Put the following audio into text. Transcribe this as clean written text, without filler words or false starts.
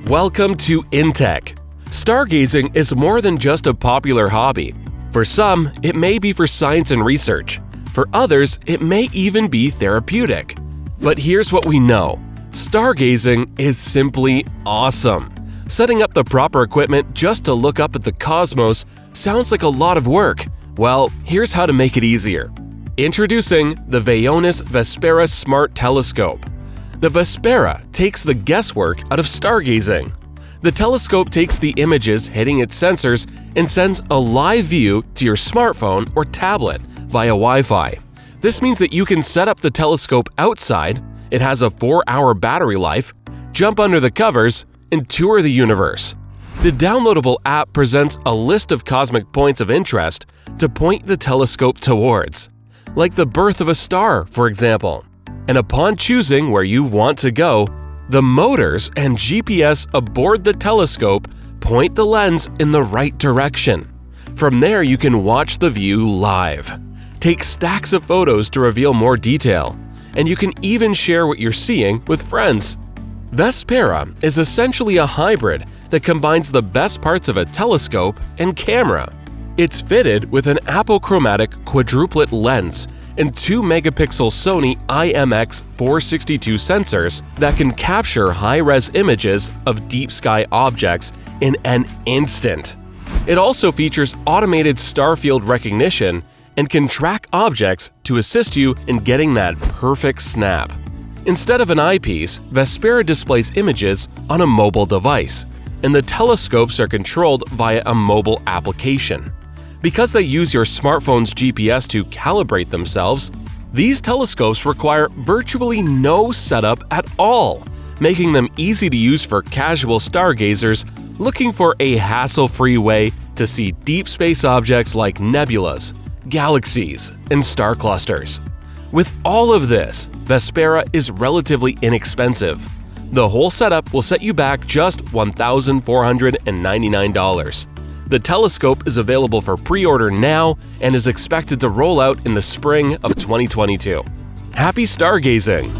Welcome to InTech. Stargazing is more than just a popular hobby. For some, it may be for science and research. For others, it may even be therapeutic. But here's what we know. Stargazing is simply awesome. Setting up the proper equipment just to look up at the cosmos sounds like a lot of work. Well, here's how to make it easier. Introducing the Vaonis Vespera Smart Telescope. The Vespera takes the guesswork out of stargazing. The telescope takes the images hitting its sensors and sends a live view to your smartphone or tablet via Wi-Fi. This means that you can set up the telescope outside, it has a 4-hour battery life, jump under the covers, and tour the universe. The downloadable app presents a list of cosmic points of interest to point the telescope towards, like the birth of a star, for example. And upon choosing where you want to go, the motors and GPS aboard the telescope point the lens in the right direction. From there, you can watch the view live, take stacks of photos to reveal more detail, and you can even share what you're seeing with friends. Vespera is essentially a hybrid that combines the best parts of a telescope and camera. It's fitted with an Apochromatic Quadruplet lens and 2-megapixel Sony IMX462 sensors that can capture high-res images of deep sky objects in an instant. It also features automated starfield recognition and can track objects to assist you in getting that perfect snap. Instead of an eyepiece, Vespera displays images on a mobile device, and the telescopes are controlled via a mobile application. Because they use your smartphone's GPS to calibrate themselves, these telescopes require virtually no setup at all, making them easy to use for casual stargazers looking for a hassle-free way to see deep space objects like nebulas, galaxies, and star clusters. With all of this, Vespera is relatively inexpensive. The whole setup will set you back just $1,499. The telescope is available for pre-order now and is expected to roll out in the spring of 2022. Happy stargazing!